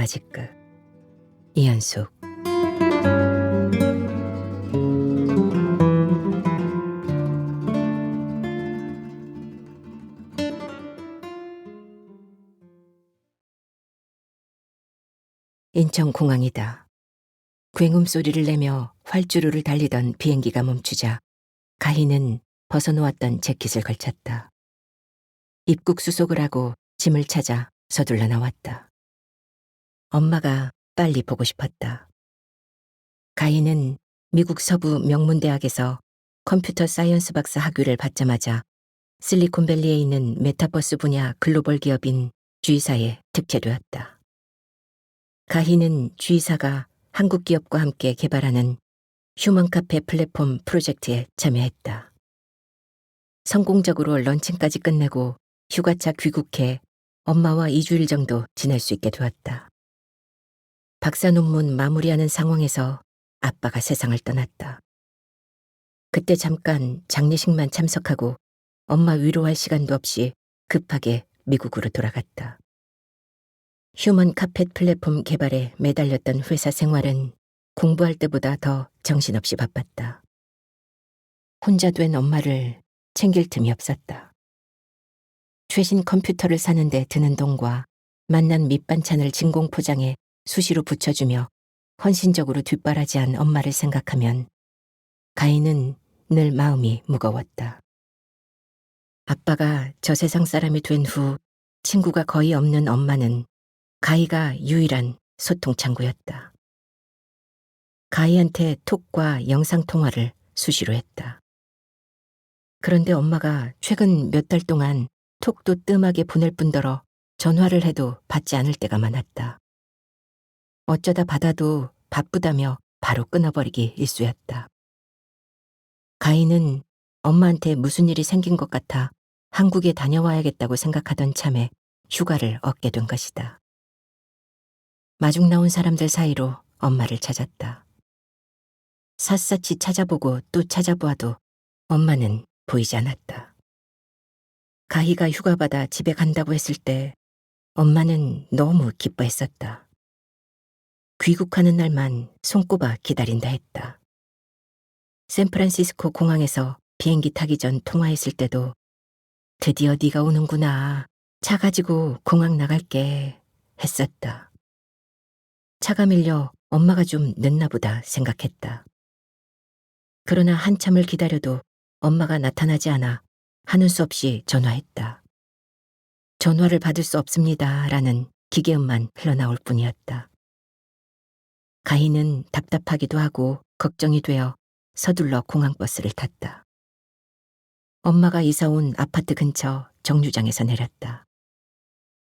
아직까. 이현숙. 인천공항이다. 굉음 소리를 내며 활주로를 달리던 비행기가 멈추자 가희는 벗어놓았던 재킷을 걸쳤다. 입국 수속을 하고 짐을 찾아 서둘러 나왔다. 엄마가 빨리 보고 싶었다. 가희는 미국 서부 명문대학에서 컴퓨터 사이언스 박사 학위를 받자마자 실리콘밸리에 있는 메타버스 분야 글로벌 기업인 G사에 특채되었다. 가희는 G사가 한국 기업과 함께 개발하는 휴먼 카페 플랫폼 프로젝트에 참여했다. 성공적으로 런칭까지 끝내고 휴가차 귀국해 엄마와 2주일 정도 지낼 수 있게 되었다. 박사 논문 마무리하는 상황에서 아빠가 세상을 떠났다. 그때 잠깐 장례식만 참석하고 엄마 위로할 시간도 없이 급하게 미국으로 돌아갔다. 휴먼 카펫 플랫폼 개발에 매달렸던 회사 생활은 공부할 때보다 더 정신없이 바빴다. 혼자 된 엄마를 챙길 틈이 없었다. 최신 컴퓨터를 사는데 드는 돈과 맛난 밑반찬을 진공 포장해 수시로 붙여주며 헌신적으로 뒷바라지한 엄마를 생각하면 가희는 늘 마음이 무거웠다. 아빠가 저 세상 사람이 된 후 친구가 거의 없는 엄마는 가희가 유일한 소통 창구였다. 가희한테 톡과 영상통화를 수시로 했다. 그런데 엄마가 최근 몇 달 동안 톡도 뜸하게 보낼 뿐더러 전화를 해도 받지 않을 때가 많았다. 어쩌다 받아도 바쁘다며 바로 끊어버리기 일쑤였다. 가희는 엄마한테 무슨 일이 생긴 것 같아 한국에 다녀와야겠다고 생각하던 참에 휴가를 얻게 된 것이다. 마중 나온 사람들 사이로 엄마를 찾았다. 샅샅이 찾아보고 또 찾아보아도 엄마는 보이지 않았다. 가희가 휴가받아 집에 간다고 했을 때 엄마는 너무 기뻐했었다. 귀국하는 날만 손꼽아 기다린다 했다. 샌프란시스코 공항에서 비행기 타기 전 통화했을 때도 드디어 네가 오는구나. 차 가지고 공항 나갈게 했었다. 차가 밀려 엄마가 좀 늦나 보다 생각했다. 그러나 한참을 기다려도 엄마가 나타나지 않아 하는 수 없이 전화했다. 전화를 받을 수 없습니다. 라는 기계음만 흘러나올 뿐이었다. 가희는 답답하기도 하고 걱정이 되어 서둘러 공항버스를 탔다. 엄마가 이사온 아파트 근처 정류장에서 내렸다.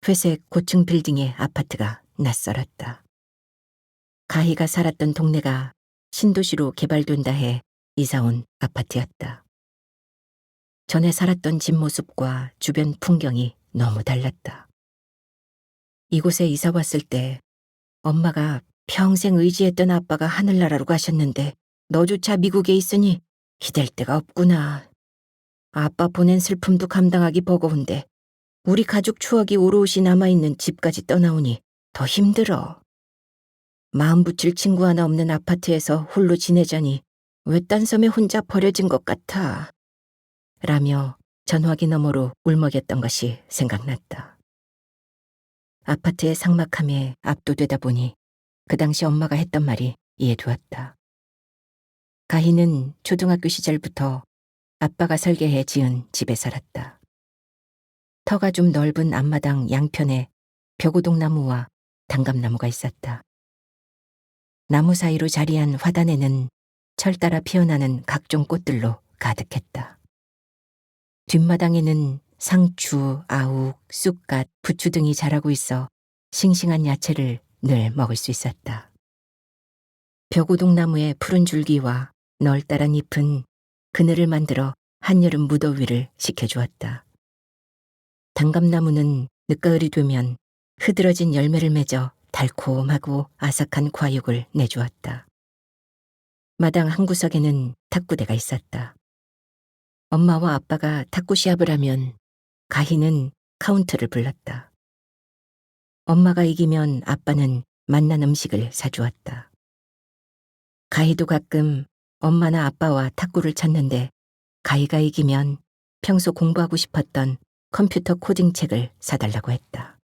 회색 고층 빌딩의 아파트가 낯설었다. 가희가 살았던 동네가 신도시로 개발된다 해 이사온 아파트였다. 전에 살았던 집 모습과 주변 풍경이 너무 달랐다. 이곳에 이사 왔을 때 엄마가 평생 의지했던 아빠가 하늘나라로 가셨는데 너조차 미국에 있으니 기댈 데가 없구나. 아빠 보낸 슬픔도 감당하기 버거운데 우리 가족 추억이 오롯이 남아있는 집까지 떠나오니 더 힘들어. 마음 붙일 친구 하나 없는 아파트에서 홀로 지내자니 외딴 섬에 혼자 버려진 것 같아. 라며 전화기 너머로 울먹였던 것이 생각났다. 아파트의 삭막함에 압도되다 보니 그 당시 엄마가 했던 말이 이해되었다. 가희는 초등학교 시절부터 아빠가 설계해 지은 집에 살았다. 터가 좀 넓은 앞마당 양편에 벽오동나무와 단감나무가 있었다. 나무 사이로 자리한 화단에는 철 따라 피어나는 각종 꽃들로 가득했다. 뒷마당에는 상추, 아욱, 쑥갓, 부추 등이 자라고 있어 싱싱한 야채를 늘 먹을 수 있었다. 벽오동나무의 푸른 줄기와 널따란 잎은 그늘을 만들어 한여름 무더위를 식혀주었다. 단감나무는 늦가을이 되면 흐드러진 열매를 맺어 달콤하고 아삭한 과육을 내주었다. 마당 한 구석에는 탁구대가 있었다. 엄마와 아빠가 탁구 시합을 하면 가희는 카운트를 불렀다. 엄마가 이기면 아빠는 맛난 음식을 사주었다. 가희도 가끔 엄마나 아빠와 탁구를 쳤는데 가희가 이기면 평소 공부하고 싶었던 컴퓨터 코딩 책을 사달라고 했다.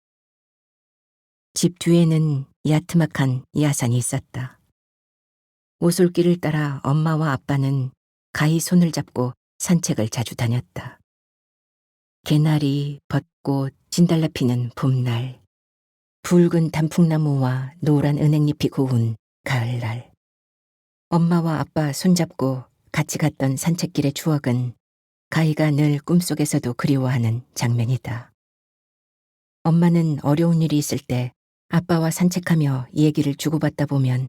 집 뒤에는 야트막한 야산이 있었다. 오솔길을 따라 엄마와 아빠는 가희 손을 잡고 산책을 자주 다녔다. 개나리, 벚꽃, 진달래 피는 봄날, 붉은 단풍나무와 노란 은행잎이 고운 가을날. 엄마와 아빠 손잡고 같이 갔던 산책길의 추억은 가희가 늘 꿈속에서도 그리워하는 장면이다. 엄마는 어려운 일이 있을 때 아빠와 산책하며 얘기를 주고받다 보면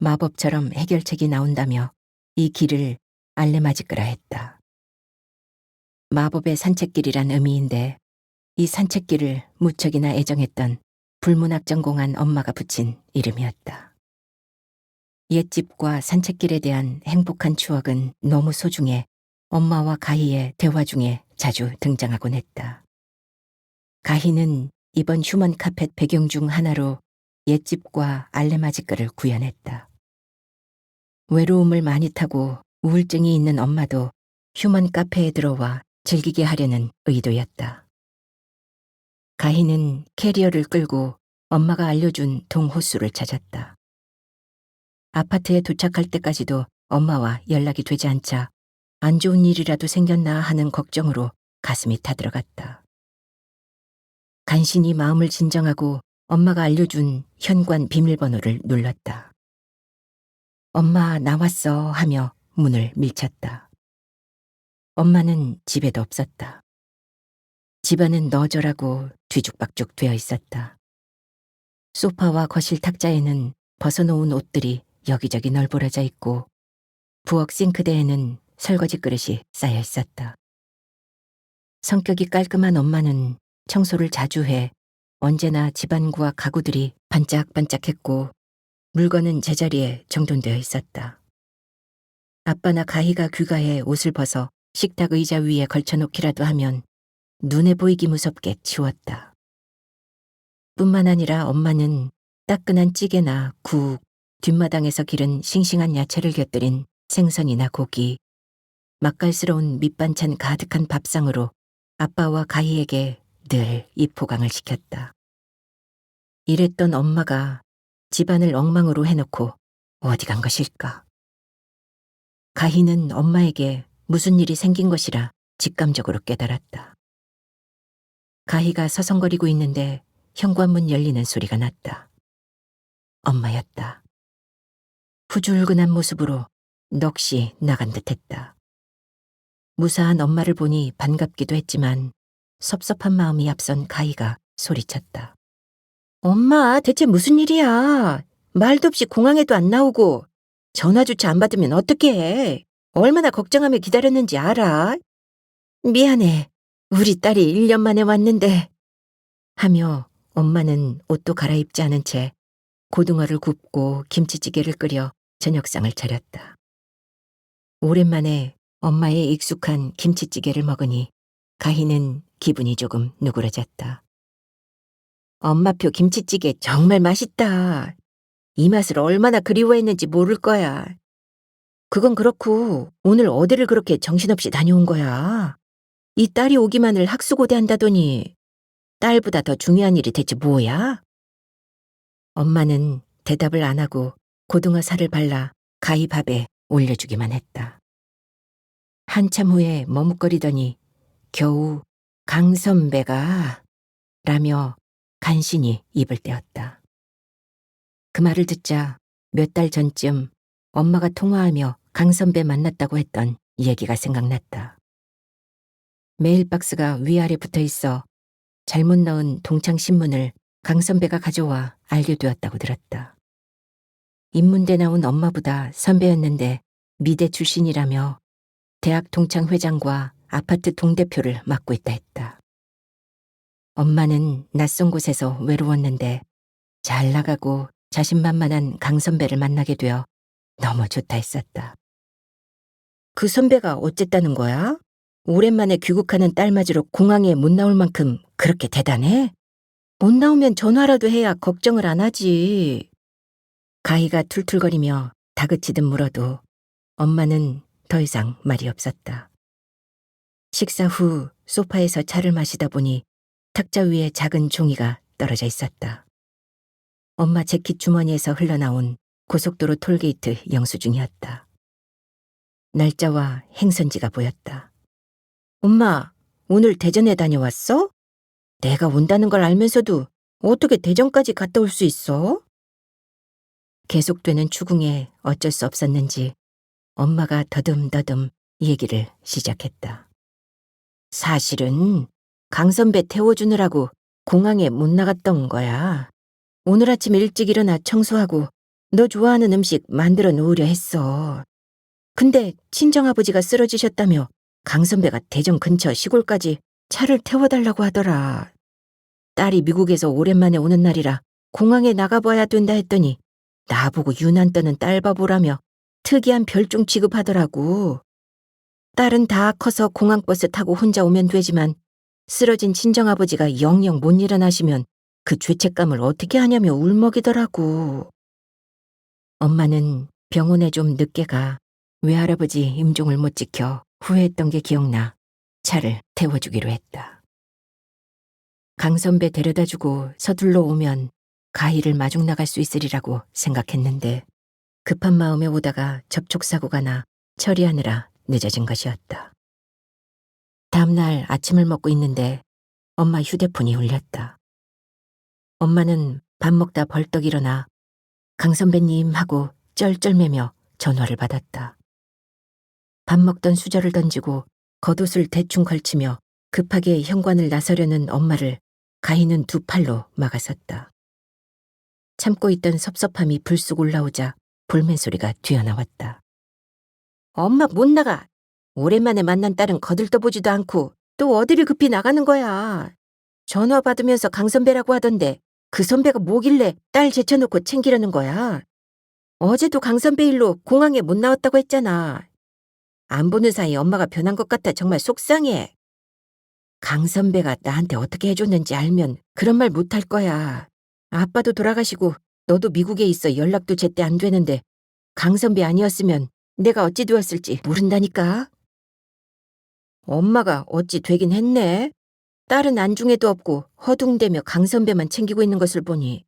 마법처럼 해결책이 나온다며 이 길을 알레마지끄라 했다. 마법의 산책길이란 의미인데 이 산책길을 무척이나 애정했던 불문학 전공한 엄마가 붙인 이름이었다. 옛집과 산책길에 대한 행복한 추억은 너무 소중해 엄마와 가희의 대화 중에 자주 등장하곤 했다. 가희는 이번 휴먼 카펫 배경 중 하나로 옛집과 알레마지크를 구현했다. 외로움을 많이 타고 우울증이 있는 엄마도 휴먼 카페에 들어와 즐기게 하려는 의도였다. 가희는 캐리어를 끌고 엄마가 알려준 동호수를 찾았다. 아파트에 도착할 때까지도 엄마와 연락이 되지 않자 안 좋은 일이라도 생겼나 하는 걱정으로 가슴이 타들어갔다. 간신히 마음을 진정하고 엄마가 알려준 현관 비밀번호를 눌렀다. 엄마 나왔어 하며 문을 밀쳤다. 엄마는 집에도 없었다. 집안은 너절하고 뒤죽박죽 되어 있었다. 소파와 거실 탁자에는 벗어놓은 옷들이 여기저기 널브러져 있고 부엌 싱크대에는 설거지 그릇이 쌓여 있었다. 성격이 깔끔한 엄마는 청소를 자주 해 언제나 집안과 가구들이 반짝반짝했고 물건은 제자리에 정돈되어 있었다. 아빠나 가희가 귀가해 옷을 벗어 식탁 의자 위에 걸쳐놓기라도 하면 눈에 보이기 무섭게 치웠다. 뿐만 아니라 엄마는 따끈한 찌개나 국, 뒷마당에서 기른 싱싱한 야채를 곁들인 생선이나 고기, 맛깔스러운 밑반찬 가득한 밥상으로 아빠와 가희에게 늘 입포강을 시켰다. 이랬던 엄마가 집안을 엉망으로 해놓고 어디 간 것일까? 가희는 엄마에게 무슨 일이 생긴 것이라 직감적으로 깨달았다. 가희가 서성거리고 있는데 현관문 열리는 소리가 났다. 엄마였다. 후줄근한 모습으로 넋이 나간 듯했다. 무사한 엄마를 보니 반갑기도 했지만 섭섭한 마음이 앞선 가희가 소리쳤다. 엄마, 대체 무슨 일이야? 말도 없이 공항에도 안 나오고 전화조차 안 받으면 어떡해? 얼마나 걱정하며 기다렸는지 알아? 미안해. 우리 딸이 1년 만에 왔는데 하며 엄마는 옷도 갈아입지 않은 채 고등어를 굽고 김치찌개를 끓여 저녁상을 차렸다. 오랜만에 엄마의 익숙한 김치찌개를 먹으니 가희는 기분이 조금 누그러졌다. 엄마표 김치찌개 정말 맛있다. 이 맛을 얼마나 그리워했는지 모를 거야. 그건 그렇고 오늘 어디를 그렇게 정신없이 다녀온 거야? 이 딸이 오기만을 학수고대한다더니 딸보다 더 중요한 일이 대체 뭐야? 엄마는 대답을 안 하고 고등어 살을 발라 가희 밥에 올려주기만 했다. 한참 후에 머뭇거리더니 겨우 강 선배가 라며 간신히 입을 떼었다. 그 말을 듣자 몇 달 전쯤 엄마가 통화하며 강 선배 만났다고 했던 얘기가 생각났다. 메일박스가 위아래 붙어 있어 잘못 넣은 동창신문을 강 선배가 가져와 알게 되었다고 들었다. 인문대 나온 엄마보다 선배였는데 미대 출신이라며 대학 동창회장과 아파트 동대표를 맡고 있다 했다. 엄마는 낯선 곳에서 외로웠는데 잘 나가고 자신만만한 강 선배를 만나게 되어 너무 좋다 했었다. 그 선배가 어쨌다는 거야? 오랜만에 귀국하는 딸 맞으러 공항에 못 나올 만큼 그렇게 대단해? 못 나오면 전화라도 해야 걱정을 안 하지. 가희가 툴툴거리며 다그치듯 물어도 엄마는 더 이상 말이 없었다. 식사 후 소파에서 차를 마시다 보니 탁자 위에 작은 종이가 떨어져 있었다. 엄마 재킷 주머니에서 흘러나온 고속도로 톨게이트 영수증이었다. 날짜와 행선지가 보였다. 엄마, 오늘 대전에 다녀왔어? 내가 온다는 걸 알면서도 어떻게 대전까지 갔다 올 수 있어? 계속되는 추궁에 어쩔 수 없었는지 엄마가 더듬더듬 얘기를 시작했다. 사실은 강 선배 태워주느라고 공항에 못 나갔던 거야. 오늘 아침 일찍 일어나 청소하고 너 좋아하는 음식 만들어 놓으려 했어. 근데 친정아버지가 쓰러지셨다며 강 선배가 대전 근처 시골까지 차를 태워달라고 하더라. 딸이 미국에서 오랜만에 오는 날이라 공항에 나가봐야 된다 했더니 나보고 유난 떠는 딸바보라며 특이한 별종 취급하더라고. 딸은 다 커서 공항버스 타고 혼자 오면 되지만 쓰러진 친정아버지가 영영 못 일어나시면 그 죄책감을 어떻게 하냐며 울먹이더라고. 엄마는 병원에 좀 늦게 가 외할아버지 임종을 못 지켜 후회했던 게 기억나 차를 태워주기로 했다. 강 선배 데려다주고 서둘러 오면 가희를 마중 나갈 수 있으리라고 생각했는데 급한 마음에 오다가 접촉사고가 나 처리하느라 늦어진 것이었다. 다음날 아침을 먹고 있는데 엄마 휴대폰이 울렸다. 엄마는 밥 먹다 벌떡 일어나 강 선배님 하고 쩔쩔매며 전화를 받았다. 밥 먹던 수저를 던지고 겉옷을 대충 걸치며 급하게 현관을 나서려는 엄마를 가희는 두 팔로 막아섰다. 참고 있던 섭섭함이 불쑥 올라오자 볼멘 소리가 튀어나왔다. 엄마 못 나가. 오랜만에 만난 딸은 거들떠보지도 않고 또 어디를 급히 나가는 거야. 전화 받으면서 강 선배라고 하던데 그 선배가 뭐길래 딸 제쳐놓고 챙기려는 거야. 어제도 강 선배 일로 공항에 못 나왔다고 했잖아. 안 보는 사이 엄마가 변한 것 같아 정말 속상해. 강 선배가 나한테 어떻게 해줬는지 알면 그런 말 못할 거야. 아빠도 돌아가시고 너도 미국에 있어 연락도 제때 안 되는데 강 선배 아니었으면 내가 어찌 되었을지 모른다니까. 엄마가 어찌 되긴 했네. 딸은 안중에도 없고 허둥대며 강 선배만 챙기고 있는 것을 보니.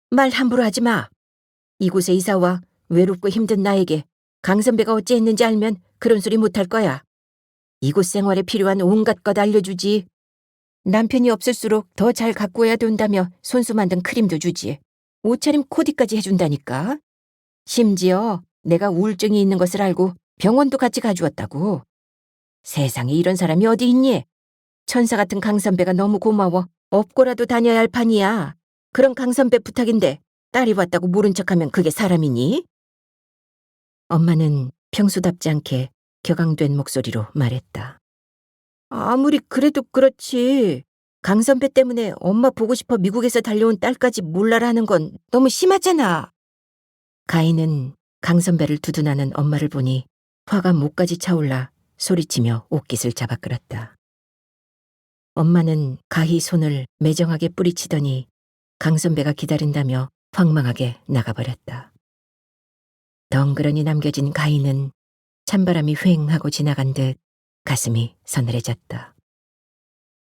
말 함부로 하지 마. 이곳에 이사와 외롭고 힘든 나에게 강 선배가 어찌 했는지 알면 그런 소리 못할 거야. 이곳 생활에 필요한 온갖 것 알려주지. 남편이 없을수록 더 잘 가꾸어야 된다며 손수 만든 크림도 주지. 옷차림 코디까지 해준다니까. 심지어 내가 우울증이 있는 것을 알고 병원도 같이 가주었다고. 세상에 이런 사람이 어디 있니? 천사 같은 강 선배가 너무 고마워. 업고라도 다녀야 할 판이야. 그런 강 선배 부탁인데 딸이 왔다고 모른 척하면 그게 사람이니? 엄마는 평소답지 않게 격앙된 목소리로 말했다. 아무리 그래도 그렇지. 강 선배 때문에 엄마 보고 싶어 미국에서 달려온 딸까지 몰라라는 건 너무 심하잖아. 가인은 강 선배를 두둔하는 엄마를 보니 화가 목까지 차올라 소리치며 옷깃을 잡아 끌었다. 엄마는 가희 손을 매정하게 뿌리치더니 강 선배가 기다린다며 황망하게 나가버렸다. 덩그러니 남겨진 가희는 찬바람이 휑하고 지나간 듯 가슴이 서늘해졌다.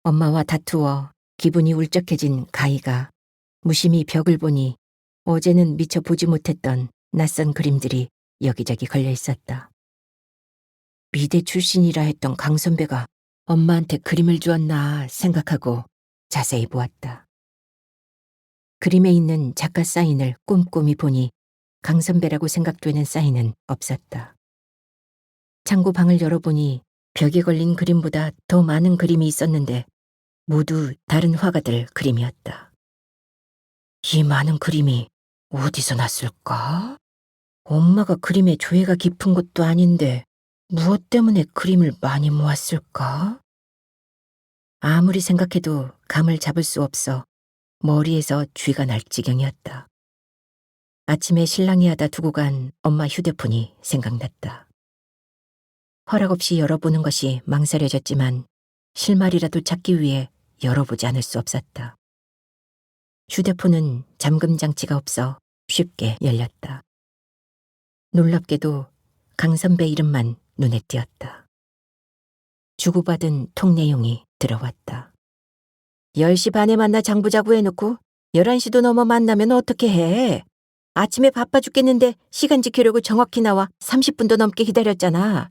엄마와 다투어 기분이 울적해진 가희가 무심히 벽을 보니 어제는 미처 보지 못했던 낯선 그림들이 여기저기 걸려 있었다. 미대 출신이라 했던 강 선배가 엄마한테 그림을 주었나 생각하고 자세히 보았다. 그림에 있는 작가 사인을 꼼꼼히 보니 강 선배라고 생각되는 사인은 없었다. 창고 방을 열어보니 벽에 걸린 그림보다 더 많은 그림이 있었는데 모두 다른 화가들 그림이었다. 이 많은 그림이 어디서 났을까? 엄마가 그림에 조예가 깊은 것도 아닌데 무엇 때문에 그림을 많이 모았을까? 아무리 생각해도 감을 잡을 수 없어 머리에서 쥐가 날 지경이었다. 아침에 신랑이 하다 두고 간 엄마 휴대폰이 생각났다. 허락 없이 열어보는 것이 망설여졌지만 실마리라도 찾기 위해 열어보지 않을 수 없었다. 휴대폰은 잠금 장치가 없어 쉽게 열렸다. 놀랍게도 강 선배 이름만 눈에 띄었다. 주고받은 통 내용이 들어왔다. 10시 반에 만나 장보자고 해놓고 11시도 넘어 만나면 어떻게 해? 아침에 바빠 죽겠는데 시간 지키려고 정확히 나와 30분도 넘게 기다렸잖아.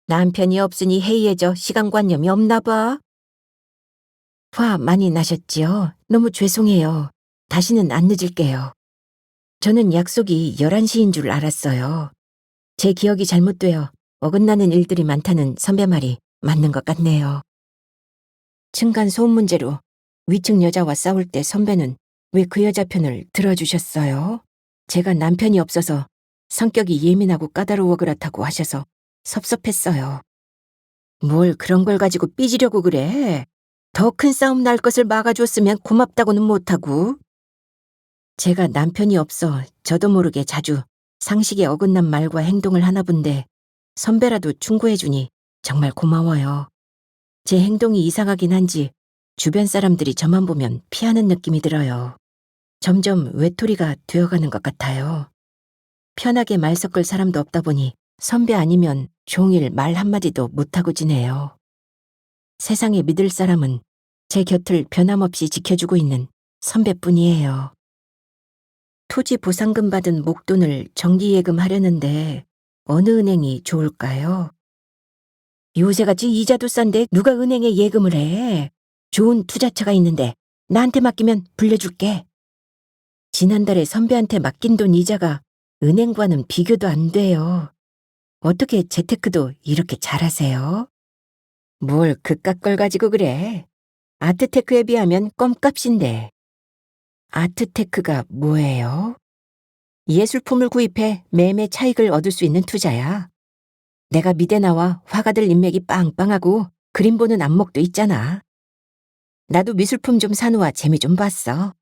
남편이 없으니 해이해져 시간관념이 없나 봐. 화 많이 나셨지요? 너무 죄송해요. 다시는 안 늦을게요. 저는 약속이 11시인 줄 알았어요. 제 기억이 잘못되어 어긋나는 일들이 많다는 선배 말이 맞는 것 같네요. 층간 소음 문제로 위층 여자와 싸울 때 선배는 왜 그 여자 편을 들어주셨어요? 제가 남편이 없어서 성격이 예민하고 까다로워 그렇다고 하셔서 섭섭했어요. 뭘 그런 걸 가지고 삐지려고 그래? 더 큰 싸움 날 것을 막아줬으면 고맙다고는 못하고. 제가 남편이 없어 저도 모르게 자주 상식에 어긋난 말과 행동을 하나 본데 선배라도 충고해주니 정말 고마워요. 제 행동이 이상하긴 한지 주변 사람들이 저만 보면 피하는 느낌이 들어요. 점점 외톨이가 되어가는 것 같아요. 편하게 말 섞을 사람도 없다 보니 선배 아니면 종일 말 한마디도 못하고 지내요. 세상에 믿을 사람은 제 곁을 변함없이 지켜주고 있는 선배뿐이에요. 토지 보상금 받은 목돈을 정기예금하려는데 어느 은행이 좋을까요? 요새같이 이자도 싼데 누가 은행에 예금을 해? 좋은 투자처가 있는데 나한테 맡기면 불려줄게. 지난달에 선배한테 맡긴 돈 이자가 은행과는 비교도 안 돼요. 어떻게 재테크도 이렇게 잘하세요? 뭘 그깟 걸 가지고 그래? 아트테크에 비하면 껌값인데. 아트테크가 뭐예요? 예술품을 구입해 매매 차익을 얻을 수 있는 투자야. 내가 미대 나와 화가들 인맥이 빵빵하고 그림 보는 안목도 있잖아. 나도 미술품 좀 사놓아 재미 좀 봤어.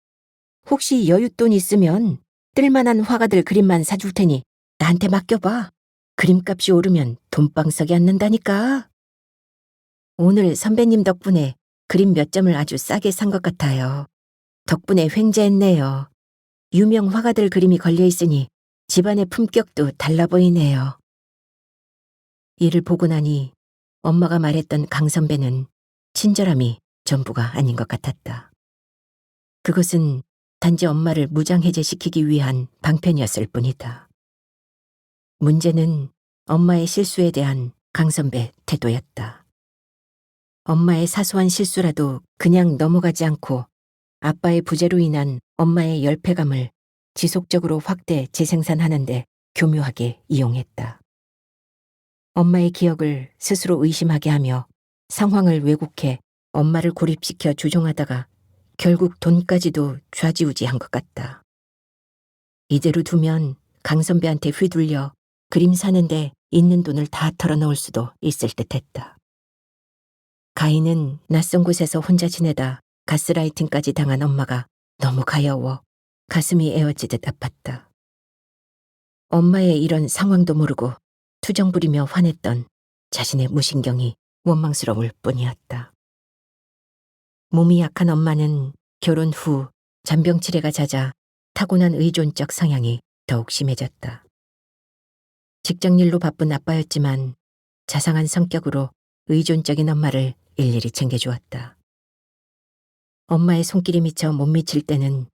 혹시 여윳돈 있으면 뜰만한 화가들 그림만 사줄 테니 나한테 맡겨봐. 그림값이 오르면 돈방석이 앉는다니까. 오늘 선배님 덕분에 그림 몇 점을 아주 싸게 산 것 같아요. 덕분에 횡재했네요. 유명 화가들 그림이 걸려있으니 집안의 품격도 달라 보이네요. 이를 보고 나니 엄마가 말했던 강 선배는 친절함이 전부가 아닌 것 같았다. 그것은 단지 엄마를 무장해제시키기 위한 방편이었을 뿐이다. 문제는 엄마의 실수에 대한 강 선배 태도였다. 엄마의 사소한 실수라도 그냥 넘어가지 않고 아빠의 부재로 인한 엄마의 열패감을 지속적으로 확대 재생산하는데 교묘하게 이용했다. 엄마의 기억을 스스로 의심하게 하며 상황을 왜곡해 엄마를 고립시켜 조종하다가 결국 돈까지도 좌지우지한 것 같다. 이대로 두면 강 선배한테 휘둘려 그림 사는데 있는 돈을 다 털어넣을 수도 있을 듯했다. 가인은 낯선 곳에서 혼자 지내다 가스라이팅까지 당한 엄마가 너무 가여워 가슴이 에어지듯 아팠다. 엄마의 이런 상황도 모르고 투정 부리며 화냈던 자신의 무신경이 원망스러울 뿐이었다. 몸이 약한 엄마는 결혼 후 잔병 치레가 잦아 타고난 의존적 성향이 더욱 심해졌다. 직장일로 바쁜 아빠였지만 자상한 성격으로 의존적인 엄마를 일일이 챙겨주었다. 엄마의 손길이 미쳐 못 미칠 때는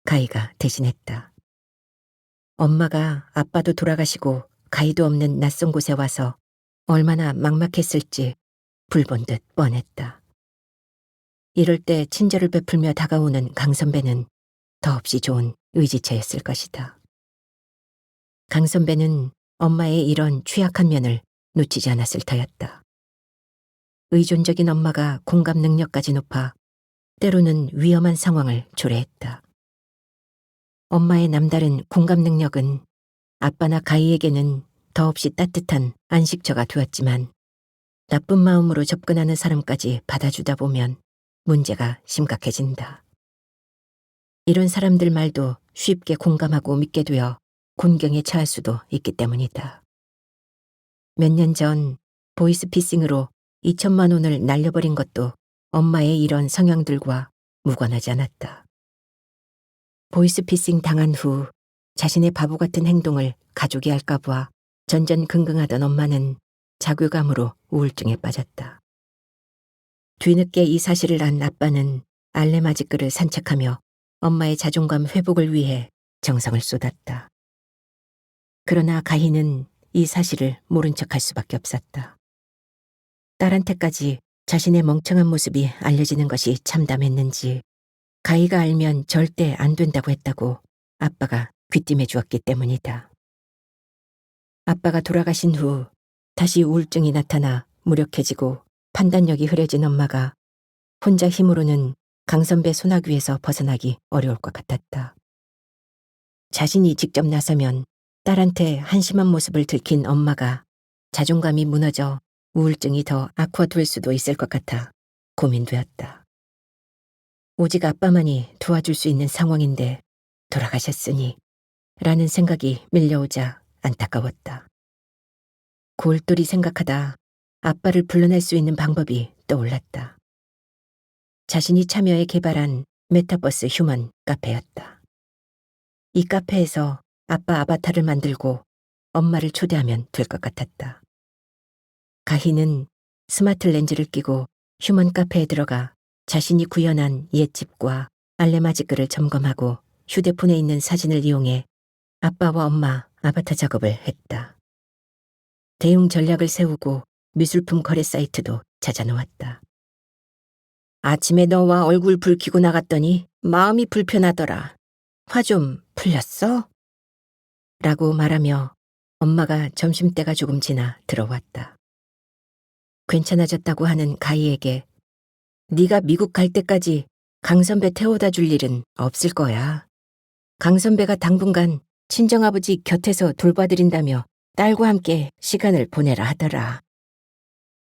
가희가 대신했다. 엄마가 아빠도 돌아가시고 가희도 없는 낯선 곳에 와서 얼마나 막막했을지 불본 듯 뻔했다. 이럴 때 친절을 베풀며 다가오는 강 선배는 더없이 좋은 의지처였을 것이다. 강 선배는 엄마의 이런 취약한 면을 놓치지 않았을 터였다. 의존적인 엄마가 공감 능력까지 높아 때로는 위험한 상황을 초래했다. 엄마의 남다른 공감 능력은 아빠나 가희에게는 더없이 따뜻한 안식처가 되었지만 나쁜 마음으로 접근하는 사람까지 받아주다 보면 문제가 심각해진다. 이런 사람들 말도 쉽게 공감하고 믿게 되어 곤경에 처할 수도 있기 때문이다. 몇 년 전 보이스피싱으로 2천만 원을 날려버린 것도 엄마의 이런 성향들과 무관하지 않았다. 보이스피싱 당한 후 자신의 바보 같은 행동을 가족이 알까 봐 전전긍긍하던 엄마는 자괴감으로 우울증에 빠졌다. 뒤늦게 이 사실을 안 아빠는 알레마지크를 산책하며 엄마의 자존감 회복을 위해 정성을 쏟았다. 그러나 가희는 이 사실을 모른 척할 수밖에 없었다. 딸한테까지 자신의 멍청한 모습이 알려지는 것이 참담했는지 가희가 알면 절대 안 된다고 했다고 아빠가 귀띔해 주었기 때문이다. 아빠가 돌아가신 후 다시 우울증이 나타나 무력해지고 판단력이 흐려진 엄마가 혼자 힘으로는 강선배 소나귀에서 벗어나기 어려울 것 같았다. 자신이 직접 나서면 딸한테 한심한 모습을 들킨 엄마가 자존감이 무너져 우울증이 더 악화될 수도 있을 것 같아 고민되었다. 오직 아빠만이 도와줄 수 있는 상황인데 돌아가셨으니 라는 생각이 밀려오자 안타까웠다. 골똘히 생각하다 아빠를 불러낼 수 있는 방법이 떠올랐다. 자신이 참여해 개발한 메타버스 휴먼 카페였다. 이 카페에서 아빠 아바타를 만들고 엄마를 초대하면 될 것 같았다. 가희는 스마트 렌즈를 끼고 휴먼 카페에 들어가 자신이 구현한 옛집과 알레마지크를 점검하고 휴대폰에 있는 사진을 이용해 아빠와 엄마 아바타 작업을 했다. 대응 전략을 세우고 미술품 거래 사이트도 찾아놓았다. 아침에 너와 얼굴 불 켜고 나갔더니 마음이 불편하더라. 화 좀 풀렸어? 라고 말하며 엄마가 점심때가 조금 지나 들어왔다. 괜찮아졌다고 하는 가희에게 네가 미국 갈 때까지 강선배 태워다 줄 일은 없을 거야. 강선배가 당분간 친정아버지 곁에서 돌봐드린다며 딸과 함께 시간을 보내라 하더라.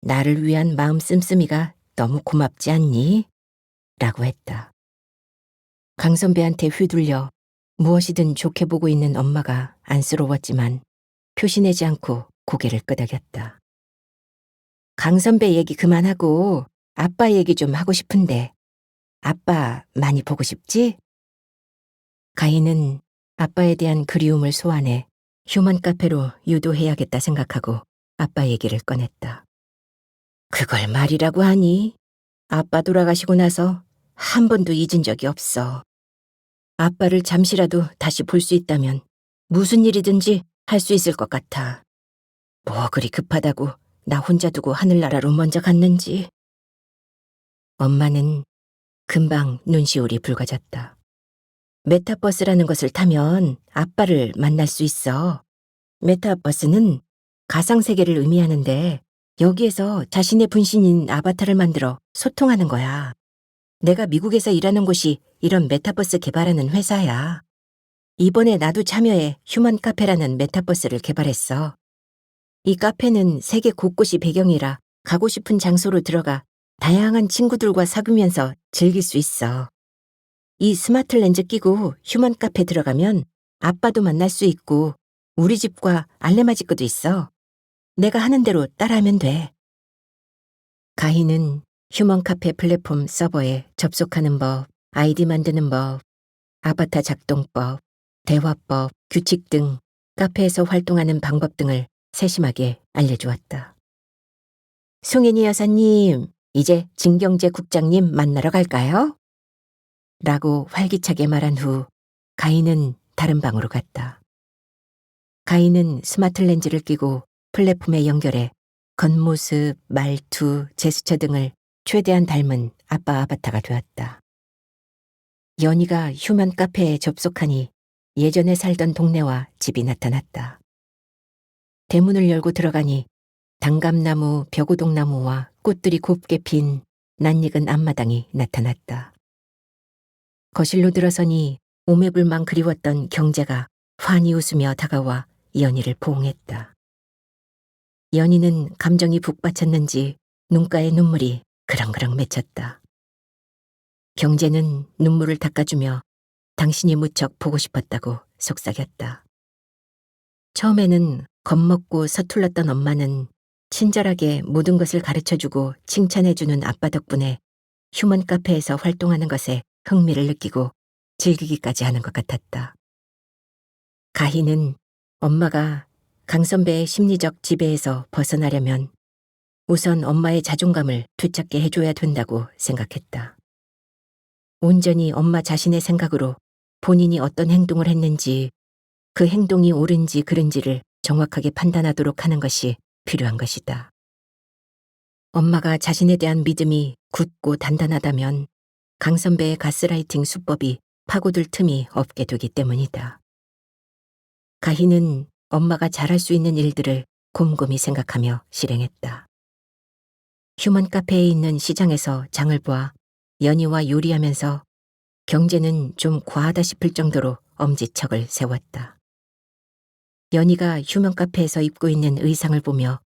나를 위한 마음 씀씀이가 너무 고맙지 않니? 라고 했다. 강선배한테 휘둘려 무엇이든 좋게 보고 있는 엄마가 안쓰러웠지만 표시내지 않고 고개를 끄덕였다. 강선배 얘기 그만하고 아빠 얘기 좀 하고 싶은데 아빠 많이 보고 싶지? 가희는 아빠에 대한 그리움을 소환해 휴먼 카페로 유도해야겠다 생각하고 아빠 얘기를 꺼냈다. 그걸 말이라고 하니? 아빠 돌아가시고 나서 한 번도 잊은 적이 없어. 아빠를 잠시라도 다시 볼 수 있다면 무슨 일이든지 할 수 있을 것 같아. 뭐 그리 급하다고 나 혼자 두고 하늘나라로 먼저 갔는지. 엄마는 금방 눈시울이 붉어졌다. 메타버스라는 것을 타면 아빠를 만날 수 있어. 메타버스는 가상세계를 의미하는데 여기에서 자신의 분신인 아바타를 만들어 소통하는 거야. 내가 미국에서 일하는 곳이 이런 메타버스 개발하는 회사야. 이번에 나도 참여해 휴먼 카페라는 메타버스를 개발했어. 이 카페는 세계 곳곳이 배경이라 가고 싶은 장소로 들어가 다양한 친구들과 사귀면서 즐길 수 있어. 이 스마트 렌즈 끼고 휴먼 카페 들어가면 아빠도 만날 수 있고 우리 집과 알레마지크도 있어. 내가 하는 대로 따라하면 돼. 가희는 휴먼 카페 플랫폼 서버에 접속하는 법, 아이디 만드는 법, 아바타 작동법, 대화법, 규칙 등 카페에서 활동하는 방법 등을 세심하게 알려주었다. 송혜니 여사님, 이제 진경재 국장님 만나러 갈까요? 라고 활기차게 말한 후 가희는 다른 방으로 갔다. 가희는 스마트 렌즈를 끼고 플랫폼에 연결해 겉모습, 말투, 제스처 등을 최대한 닮은 아빠 아바타가 되었다. 연희가 휴먼 카페에 접속하니 예전에 살던 동네와 집이 나타났다. 대문을 열고 들어가니 단감나무, 벽오동나무와 꽃들이 곱게 핀 낯익은 앞마당이 나타났다. 거실로 들어서니 오매불망 그리웠던 경제가 환히 웃으며 다가와 연희를 포옹했다. 연희는 감정이 북받쳤는지 눈가에 눈물이 그렁그렁 맺혔다. 경제는 눈물을 닦아주며 당신이 무척 보고 싶었다고 속삭였다. 처음에는 겁먹고 서툴렀던 엄마는 친절하게 모든 것을 가르쳐주고 칭찬해주는 아빠 덕분에 휴먼 카페에서 활동하는 것에 흥미를 느끼고 즐기기까지 하는 것 같았다. 가희는 엄마가 강 선배의 심리적 지배에서 벗어나려면 우선 엄마의 자존감을 되찾게 해줘야 된다고 생각했다. 온전히 엄마 자신의 생각으로 본인이 어떤 행동을 했는지, 그 행동이 옳은지 그른지를 정확하게 판단하도록 하는 것이 필요한 것이다. 엄마가 자신에 대한 믿음이 굳고 단단하다면 강 선배의 가스라이팅 수법이 파고들 틈이 없게 되기 때문이다. 가희는 엄마가 잘할 수 있는 일들을 곰곰이 생각하며 실행했다. 휴먼 카페에 있는 시장에서 장을 보아 연희와 요리하면서 경제는 좀 과하다 싶을 정도로 엄지척을 세웠다. 연희가 휴먼 카페에서 입고 있는 의상을 보며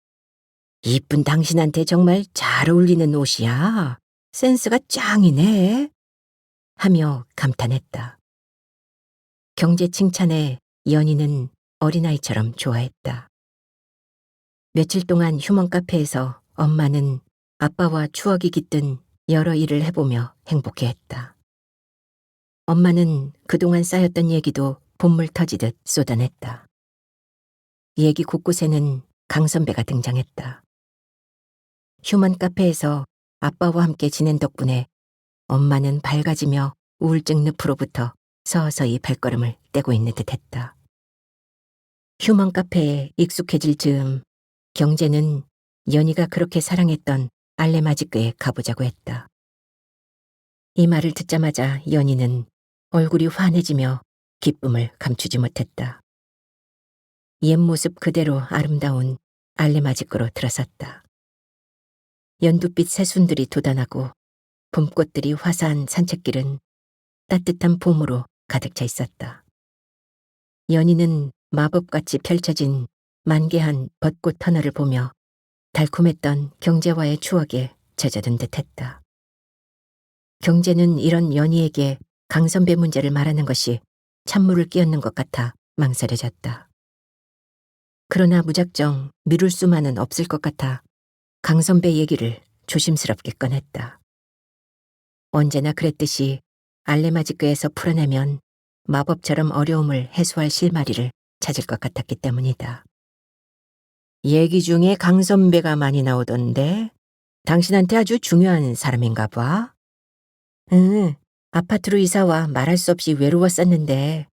이쁜 당신한테 정말 잘 어울리는 옷이야. 센스가 짱이네. 하며 감탄했다. 경제 칭찬에 연희는 어린아이처럼 좋아했다. 며칠 동안 휴먼 카페에서 엄마는 아빠와 추억이 깃든 여러 일을 해보며 행복해했다. 엄마는 그동안 쌓였던 얘기도 봇물 터지듯 쏟아냈다. 얘기 곳곳에는 강 선배가 등장했다. 휴먼 카페에서 아빠와 함께 지낸 덕분에 엄마는 밝아지며 우울증 늪으로부터 서서히 발걸음을 떼고 있는 듯했다. 휴먼 카페에 익숙해질 즈음 경제는 연희가 그렇게 사랑했던 알레마지크에 가보자고 했다. 이 말을 듣자마자 연희는 얼굴이 환해지며 기쁨을 감추지 못했다. 옛 모습 그대로 아름다운 알레마지크로 들어섰다. 연두빛 새순들이 돋아나고 봄꽃들이 화사한 산책길은 따뜻한 봄으로 가득 차 있었다. 연희는 마법같이 펼쳐진 만개한 벚꽃 터널을 보며 달콤했던 경제와의 추억에 젖어든 듯했다. 경제는 이런 연희에게 강 선배 문제를 말하는 것이 찬물을 끼얹는 것 같아 망설여졌다. 그러나 무작정 미룰 수만은 없을 것 같아 강 선배 얘기를 조심스럽게 꺼냈다. 언제나 그랬듯이 알레마지크에서 풀어내면 마법처럼 어려움을 해소할 실마리를 찾을 것 같았기 때문이다. 얘기 중에 강 선배가 많이 나오던데 당신한테 아주 중요한 사람인가 봐. 응, 아파트로 이사와 말할 수 없이 외로웠었는데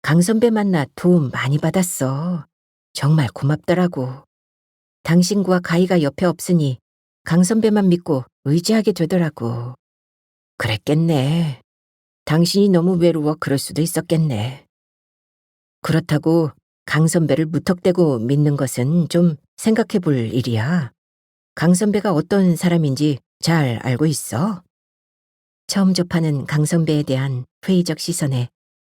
강 선배 만나 도움 많이 받았어. 정말 고맙더라고. 당신과 가희가 옆에 없으니 강 선배만 믿고 의지하게 되더라고. 그랬겠네. 당신이 너무 외로워 그럴 수도 있었겠네. 그렇다고 강 선배를 무턱대고 믿는 것은 좀 생각해 볼 일이야. 강 선배가 어떤 사람인지 잘 알고 있어? 처음 접하는 강 선배에 대한 회의적 시선에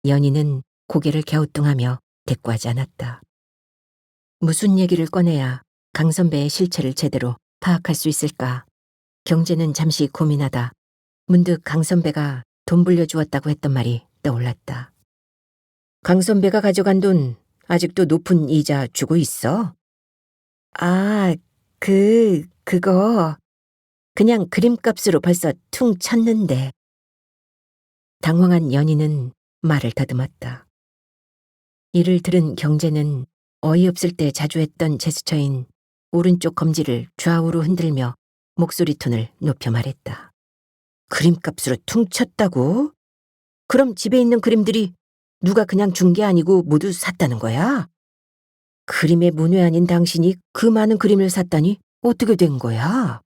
연희는 고개를 갸우뚱하며 대꾸하지 않았다. 무슨 얘기를 꺼내야 강 선배의 실체를 제대로 파악할 수 있을까? 경제는 잠시 고민하다 문득 강 선배가 돈 불려주었다고 했던 말이 떠올랐다. 강 선배가 가져간 돈 아직도 높은 이자 주고 있어? 아, 그거 그냥 그림값으로 벌써 퉁 쳤는데. 당황한 연희는 말을 더듬었다. 이를 들은 경제는 어이없을 때 자주 했던 제스처인 오른쪽 검지를 좌우로 흔들며 목소리 톤을 높여 말했다. 그림값으로 퉁쳤다고? 그럼 집에 있는 그림들이 누가 그냥 준 게 아니고 모두 샀다는 거야? 그림의 문외 아닌 당신이 그 많은 그림을 샀다니 어떻게 된 거야?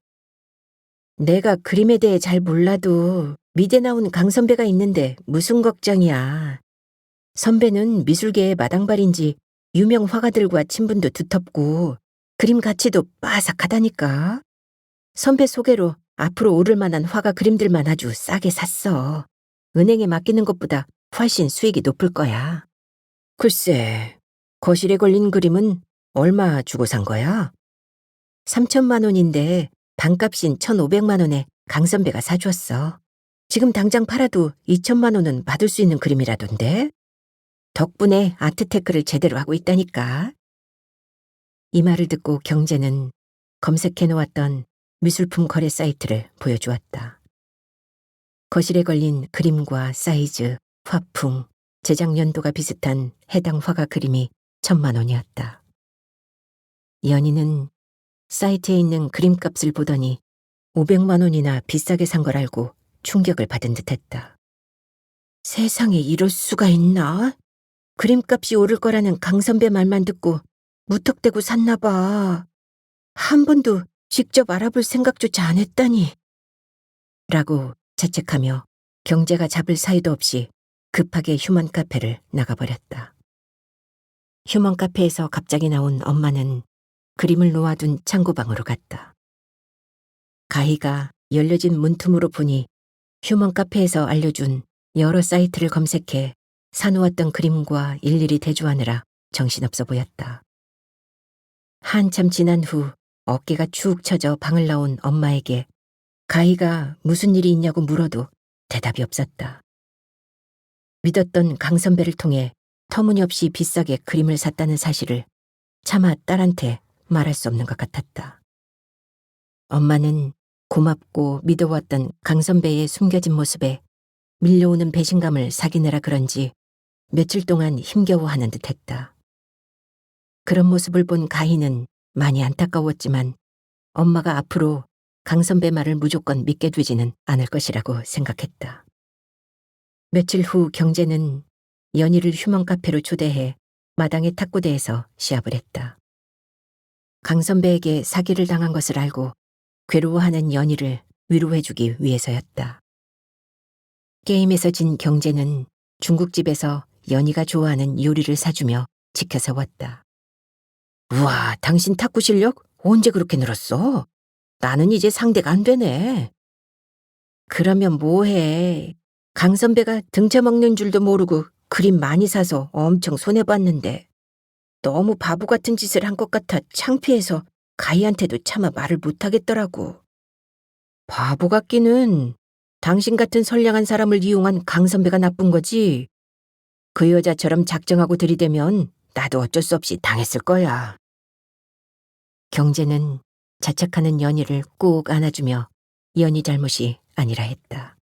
내가 그림에 대해 잘 몰라도 미대 나온 강 선배가 있는데 무슨 걱정이야. 선배는 미술계의 마당발인지 유명 화가들과 친분도 두텁고 그림 가치도 빠삭하다니까. 선배 소개로 앞으로 오를 만한 화가 그림들만 아주 싸게 샀어. 은행에 맡기는 것보다 훨씬 수익이 높을 거야. 글쎄, 거실에 걸린 그림은 얼마 주고 산 거야? 3천만 원인데 반값인 1,500만 원에 강 선배가 사주었어. 지금 당장 팔아도 2천만 원은 받을 수 있는 그림이라던데. 덕분에 아트테크를 제대로 하고 있다니까. 이 말을 듣고 경제는 검색해놓았던 미술품 거래 사이트를 보여주었다. 거실에 걸린 그림과 사이즈, 화풍, 제작 연도가 비슷한 해당 화가 그림이 1,000만 원이었다. 연희는 사이트에 있는 그림값을 보더니 500만 원이나 비싸게 산 걸 알고 충격을 받은 듯했다. 세상에 이럴 수가 있나? 그림값이 오를 거라는 강 선배 말만 듣고 무턱대고 샀나 봐. 한 번도 직접 알아볼 생각조차 안 했다니. 라고 자책하며 경제가 잡을 사이도 없이 급하게 휴먼 카페를 나가버렸다. 휴먼 카페에서 갑자기 나온 엄마는 그림을 놓아둔 창고방으로 갔다. 가희가 열려진 문틈으로 보니 휴먼 카페에서 알려준 여러 사이트를 검색해 사놓았던 그림과 일일이 대조하느라 정신없어 보였다. 한참 지난 후 어깨가 축 처져 방을 나온 엄마에게 가희가 무슨 일이 있냐고 물어도 대답이 없었다. 믿었던 강 선배를 통해 터무니없이 비싸게 그림을 샀다는 사실을 차마 딸한테 말할 수 없는 것 같았다. 엄마는 고맙고 믿어왔던 강 선배의 숨겨진 모습에 밀려오는 배신감을 사귀느라 그런지 며칠 동안 힘겨워하는 듯했다. 그런 모습을 본 가희는 많이 안타까웠지만 엄마가 앞으로 강 선배 말을 무조건 믿게 되지는 않을 것이라고 생각했다. 며칠 후 경제는 연희를 휴먼 카페로 초대해 마당의 탁구대에서 시합을 했다. 강 선배에게 사기를 당한 것을 알고 괴로워하는 연희를 위로해주기 위해서였다. 게임에서 진 경제는 중국집에서 연희가 좋아하는 요리를 사주며 지켜세웠다. 우와, 당신 탁구 실력 언제 그렇게 늘었어? 나는 이제 상대가 안 되네. 그러면 뭐해. 강 선배가 등쳐먹는 줄도 모르고 그림 많이 사서 엄청 손해봤는데 너무 바보 같은 짓을 한 것 같아 창피해서 가희한테도 차마 말을 못하겠더라고. 바보 같기는 당신 같은 선량한 사람을 이용한 강 선배가 나쁜 거지. 그 여자처럼 작정하고 들이대면 나도 어쩔 수 없이 당했을 거야. 경제는 자책하는 연희를 꼭 안아주며 연희 잘못이 아니라 했다.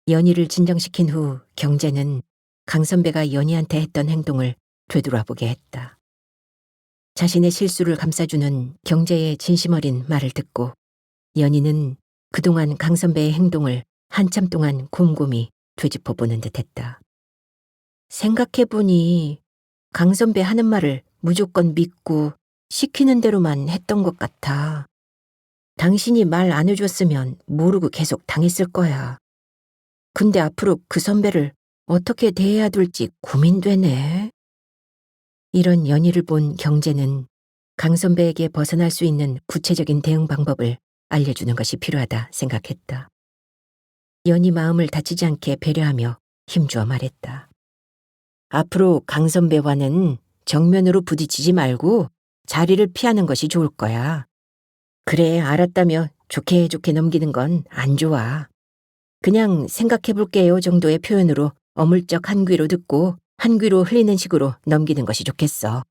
연희를 진정시킨 후 경제는 강 선배가 연희한테 했던 행동을 되돌아보게 했다. 자신의 실수를 감싸주는 경제의 진심 어린 말을 듣고 연희는 그동안 강 선배의 행동을 한참 동안 곰곰이 되짚어보는 듯했다. 생각해보니 강 선배 하는 말을 무조건 믿고 시키는 대로만 했던 것 같아. 당신이 말 안 해줬으면 모르고 계속 당했을 거야. 근데 앞으로 그 선배를 어떻게 대해야 될지 고민되네. 이런 연희를 본 경제는 강 선배에게 벗어날 수 있는 구체적인 대응 방법을 알려주는 것이 필요하다 생각했다. 연희 마음을 다치지 않게 배려하며 힘주어 말했다. 앞으로 강 선배와는 정면으로 부딪히지 말고 자리를 피하는 것이 좋을 거야. 그래, 알았다며 좋게 좋게 넘기는 건 안 좋아. 그냥 생각해볼게요 정도의 표현으로 어물쩍 한 귀로 듣고 한 귀로 흘리는 식으로 넘기는 것이 좋겠어.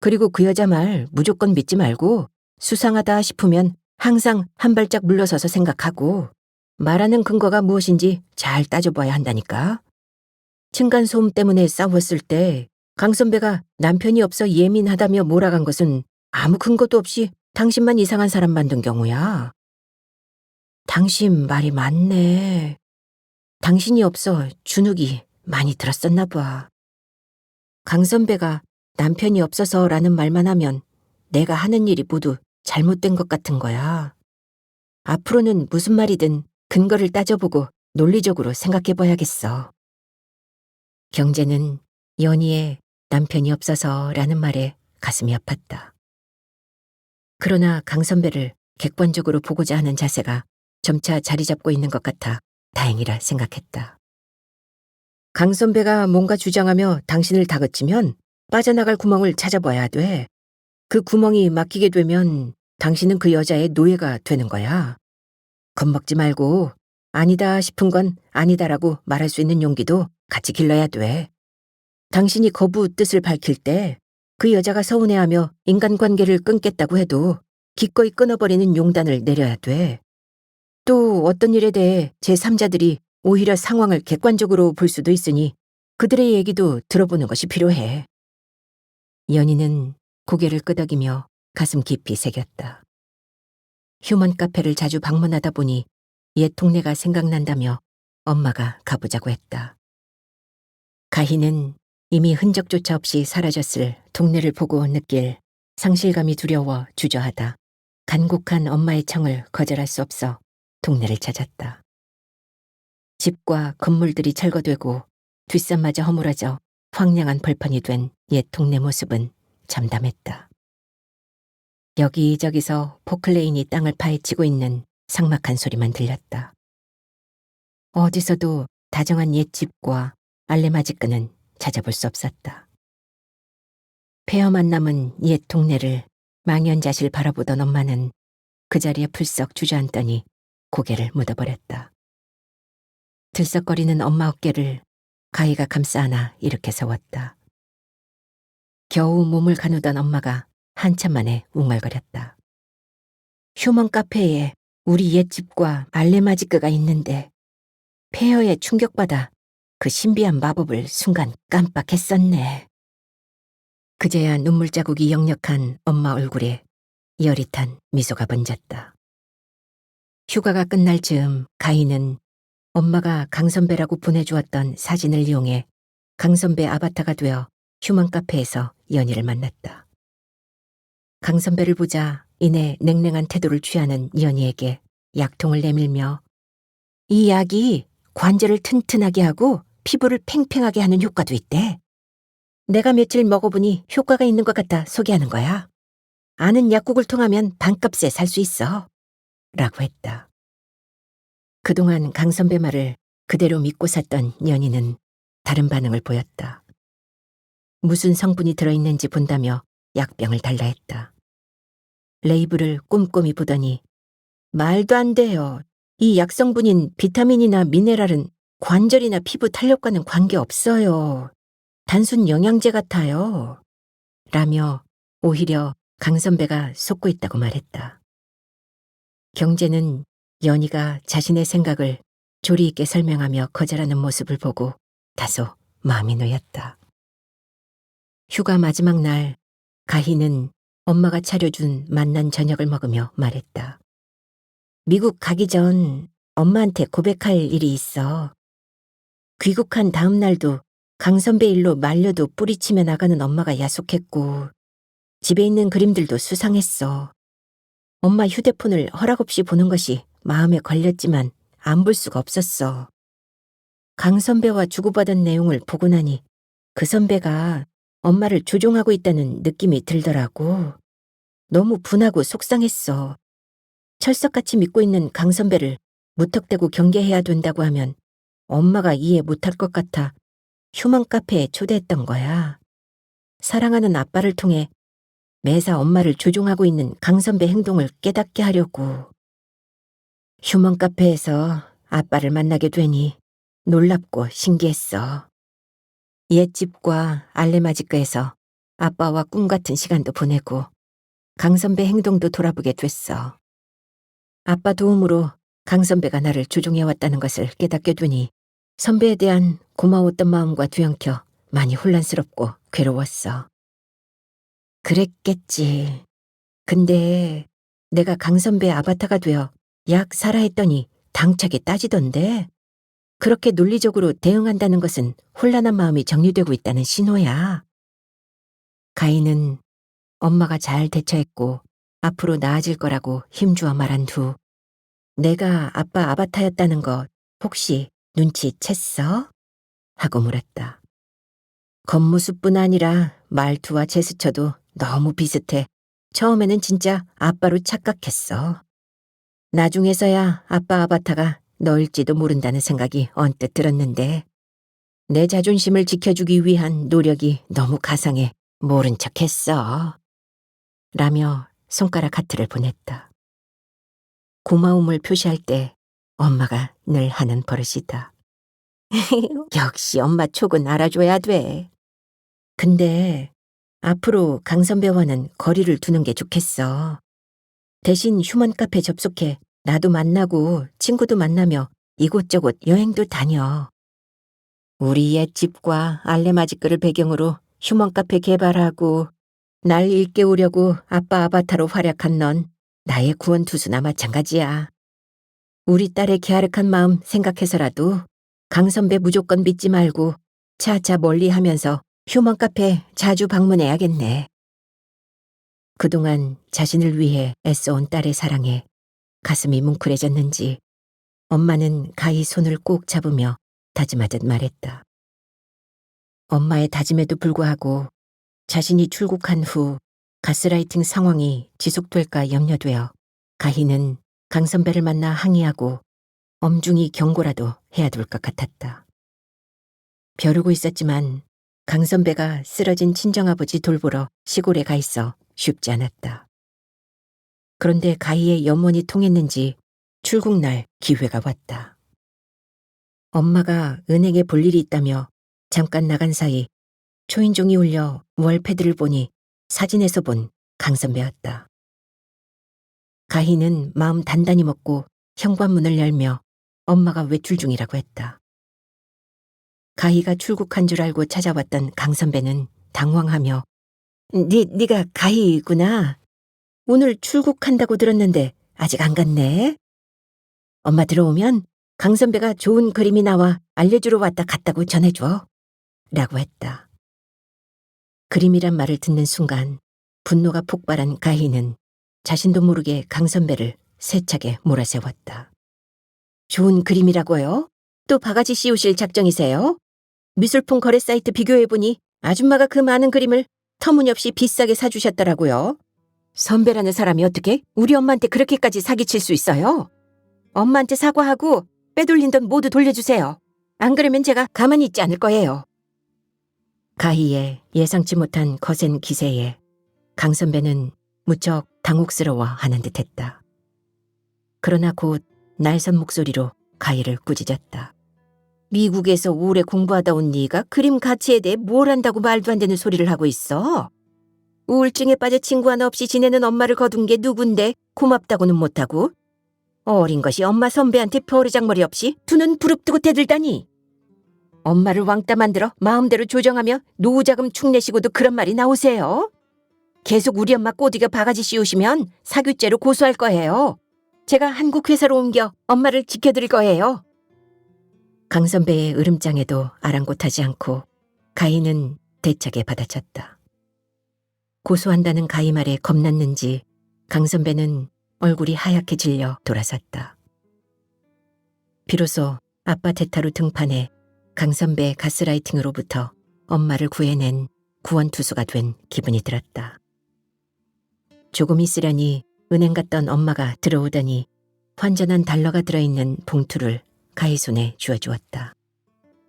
그리고 그 여자 말 무조건 믿지 말고 수상하다 싶으면 항상 한 발짝 물러서서 생각하고 말하는 근거가 무엇인지 잘 따져봐야 한다니까. 층간소음 때문에 싸웠을 때 강 선배가 남편이 없어 예민하다며 몰아간 것은 아무 근거도 없이 당신만 이상한 사람 만든 경우야. 당신 말이 맞네. 당신이 없어 주눅이 많이 들었었나 봐. 강 선배가 남편이 없어서라는 말만 하면 내가 하는 일이 모두 잘못된 것 같은 거야. 앞으로는 무슨 말이든 근거를 따져보고 논리적으로 생각해봐야겠어. 경제는 연희의 남편이 없어서라는 말에 가슴이 아팠다. 그러나 강 선배를 객관적으로 보고자 하는 자세가 점차 자리 잡고 있는 것 같아 다행이라 생각했다. 강 선배가 뭔가 주장하며 당신을 다그치면 빠져나갈 구멍을 찾아봐야 돼. 그 구멍이 막히게 되면 당신은 그 여자의 노예가 되는 거야. 겁먹지 말고 아니다 싶은 건 아니다라고 말할 수 있는 용기도 같이 길러야 돼. 당신이 거부 뜻을 밝힐 때 그 여자가 서운해하며 인간관계를 끊겠다고 해도 기꺼이 끊어버리는 용단을 내려야 돼. 또 어떤 일에 대해 제3자들이 오히려 상황을 객관적으로 볼 수도 있으니 그들의 얘기도 들어보는 것이 필요해. 연희는 고개를 끄덕이며 가슴 깊이 새겼다. 휴먼 카페를 자주 방문하다 보니 옛 동네가 생각난다며 엄마가 가보자고 했다. 가희는 이미 흔적조차 없이 사라졌을 동네를 보고 느낄 상실감이 두려워 주저하다 간곡한 엄마의 청을 거절할 수 없어 동네를 찾았다. 집과 건물들이 철거되고 뒷산마저 허물어져 황량한 벌판이 된 옛 동네 모습은 잠담했다. 여기저기서 포클레인이 땅을 파헤치고 있는 삭막한 소리만 들렸다. 어디서도 다정한 옛집과 알레마지크는 찾아볼 수 없었다. 폐허만 남은 옛 동네를 망연자실 바라보던 엄마는 그 자리에 풀썩 주저앉더니 고개를 묻어버렸다. 들썩거리는 엄마 어깨를 가희가 감싸 안아 일으켜 세웠다. 겨우 몸을 가누던 엄마가 한참 만에 웅얼거렸다. 휴먼 카페에 우리 옛집과 알레마지크가 있는데 폐허에 충격받아 그 신비한 마법을 순간 깜빡했었네. 그제야 눈물 자국이 역력한 엄마 얼굴에 여릿한 미소가 번졌다. 휴가가 끝날 즈음 가희는 엄마가 강선배라고 보내주었던 사진을 이용해 강선배 아바타가 되어 휴먼 카페에서 연희를 만났다. 강선배를 보자 이내 냉랭한 태도를 취하는 연희에게 약통을 내밀며 이 약이 관절을 튼튼하게 하고 피부를 팽팽하게 하는 효과도 있대. 내가 며칠 먹어보니 효과가 있는 것 같아 소개하는 거야. 아는 약국을 통하면 반값에 살 수 있어. 라고 했다. 그동안 강선배 말을 그대로 믿고 샀던 연희는 다른 반응을 보였다. 무슨 성분이 들어있는지 본다며 약병을 달라 했다. 레이블을 꼼꼼히 보더니 말도 안 돼요. 이 약성분인 비타민이나 미네랄은 관절이나 피부 탄력과는 관계없어요. 단순 영양제 같아요. 라며 오히려 강선배가 속고 있다고 말했다. 경제는 연희가 자신의 생각을 조리 있게 설명하며 거절하는 모습을 보고 다소 마음이 놓였다. 휴가 마지막 날 가희는 엄마가 차려준 맛난 저녁을 먹으며 말했다. 미국 가기 전 엄마한테 고백할 일이 있어. 귀국한 다음 날도 강선배 일로 말려도 뿌리치며 나가는 엄마가 야속했고 집에 있는 그림들도 수상했어. 엄마 휴대폰을 허락 없이 보는 것이 마음에 걸렸지만 안 볼 수가 없었어. 강 선배와 주고받은 내용을 보고 나니 그 선배가 엄마를 조종하고 있다는 느낌이 들더라고. 너무 분하고 속상했어. 철석같이 믿고 있는 강 선배를 무턱대고 경계해야 된다고 하면 엄마가 이해 못할 것 같아 휴먼 카페에 초대했던 거야. 사랑하는 아빠를 통해 매사 엄마를 조종하고 있는 강 선배 행동을 깨닫게 하려고. 휴먼 카페에서 아빠를 만나게 되니 놀랍고 신기했어. 옛집과 알레마지크에서 아빠와 꿈같은 시간도 보내고 강 선배 행동도 돌아보게 됐어. 아빠 도움으로 강 선배가 나를 조종해왔다는 것을 깨닫게 되니 선배에 대한 고마웠던 마음과 뒤엉켜 많이 혼란스럽고 괴로웠어. 그랬겠지. 근데 내가 강 선배의 아바타가 되어 약 사라 했더니 당차게 따지던데 그렇게 논리적으로 대응한다는 것은 혼란한 마음이 정리되고 있다는 신호야. 가인은 엄마가 잘 대처했고 앞으로 나아질 거라고 힘주어 말한 후 내가 아빠 아바타였다는 것 혹시 눈치챘어? 하고 물었다. 겉모습뿐 아니라 말투와 제스처도 너무 비슷해. 처음에는 진짜 아빠로 착각했어. 나중에서야 아빠 아바타가 너일지도 모른다는 생각이 언뜻 들었는데 내 자존심을 지켜주기 위한 노력이 너무 가상해 모른 척했어. 라며 손가락 하트를 보냈다. 고마움을 표시할 때 엄마가 늘 하는 버릇이다. 역시 엄마 촉은 알아줘야 돼. 근데 앞으로 강 선배와는 거리를 두는 게 좋겠어. 대신 휴먼 카페 접속해 나도 만나고 친구도 만나며 이곳저곳 여행도 다녀. 우리 옛 집과 알레마지크를 배경으로 휴먼 카페 개발하고 날 일깨우려고 아빠 아바타로 활약한 넌 나의 구원 투수나 마찬가지야. 우리 딸의 갸륵한 마음 생각해서라도 강 선배 무조건 믿지 말고 차차 멀리 하면서 휴먼 카페 자주 방문해야겠네. 그동안 자신을 위해 애써온 딸의 사랑에 가슴이 뭉클해졌는지 엄마는 가히 손을 꼭 잡으며 다짐하듯 말했다. 엄마의 다짐에도 불구하고 자신이 출국한 후 가스라이팅 상황이 지속될까 염려되어 가희는 강 선배를 만나 항의하고 엄중히 경고라도 해야 될 것 같았다. 벼르고 있었지만 강 선배가 쓰러진 친정아버지 돌보러 시골에 가 있어 쉽지 않았다. 그런데 가희의 염원이 통했는지 출국날 기회가 왔다. 엄마가 은행에 볼 일이 있다며 잠깐 나간 사이 초인종이 울려 월패드를 보니 사진에서 본 강 선배였다. 가희는 마음 단단히 먹고 현관문을 열며 엄마가 외출 중이라고 했다. 가희가 출국한 줄 알고 찾아왔던 강 선배는 당황하며 네가 가희구나. 오늘 출국한다고 들었는데 아직 안 갔네. 엄마 들어오면 강 선배가 좋은 그림이 나와 알려주러 왔다 갔다고 전해줘. 라고 했다. 그림이란 말을 듣는 순간 분노가 폭발한 가희는 자신도 모르게 강 선배를 세차게 몰아세웠다. 좋은 그림이라고요? 또 바가지 씌우실 작정이세요? 미술품 거래 사이트 비교해보니 아줌마가 그 많은 그림을 터무니없이 비싸게 사주셨더라고요. 선배라는 사람이 어떻게 우리 엄마한테 그렇게까지 사기칠 수 있어요? 엄마한테 사과하고 빼돌린 돈 모두 돌려주세요. 안 그러면 제가 가만히 있지 않을 거예요. 가희의 예상치 못한 거센 기세에 강 선배는 무척 당혹스러워하는 듯했다. 그러나 곧 날선 목소리로 가희를 꾸짖었다. 미국에서 오래 공부하다 온 네가 그림 가치에 대해 뭘 안다고 말도 안 되는 소리를 하고 있어? 우울증에 빠져 친구 하나 없이 지내는 엄마를 거둔 게 누군데 고맙다고는 못하고? 어린 것이 엄마 선배한테 버르장머리 없이 두 눈 부릅뜨고 대들다니. 엄마를 왕따 만들어 마음대로 조정하며 노후자금 축내시고도 그런 말이 나오세요? 계속 우리 엄마 꼬드겨 바가지 씌우시면 사규죄로 고소할 거예요. 제가 한국 회사로 옮겨 엄마를 지켜드릴 거예요. 강 선배의 으름장에도 아랑곳하지 않고 가희는 대차게 받아쳤다. 고소한다는 가희 말에 겁났는지 강 선배는 얼굴이 하얗게 질려 돌아섰다. 비로소 아빠 대타로 등판해 강 선배의 가스라이팅으로부터 엄마를 구해낸 구원투수가 된 기분이 들었다. 조금 있으려니 은행 갔던 엄마가 들어오더니 환전한 달러가 들어있는 봉투를 가희 손에 쥐어주었다.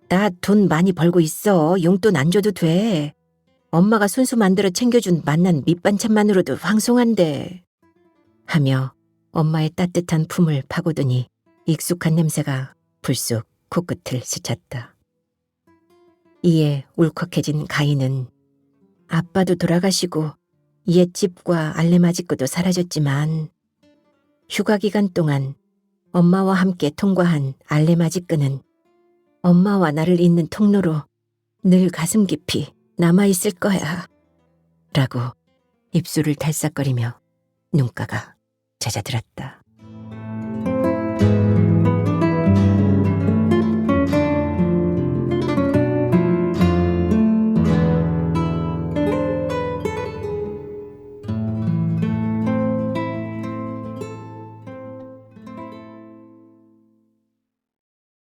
나 돈 많이 벌고 있어. 용돈 안 줘도 돼. 엄마가 손수 만들어 챙겨준 맛난 밑반찬만으로도 황송한데. 하며 엄마의 따뜻한 품을 파고드니 익숙한 냄새가 불쑥 코끝을 스쳤다. 이에 울컥해진 가희는 아빠도 돌아가시고 옛집과 알레마지크도 사라졌지만 휴가 기간 동안 엄마와 함께 통과한 알레마지크는 엄마와 나를 잇는 통로로 늘 가슴 깊이 남아있을 거야. 라고 입술을 달싹거리며 눈가가 잦아들었다.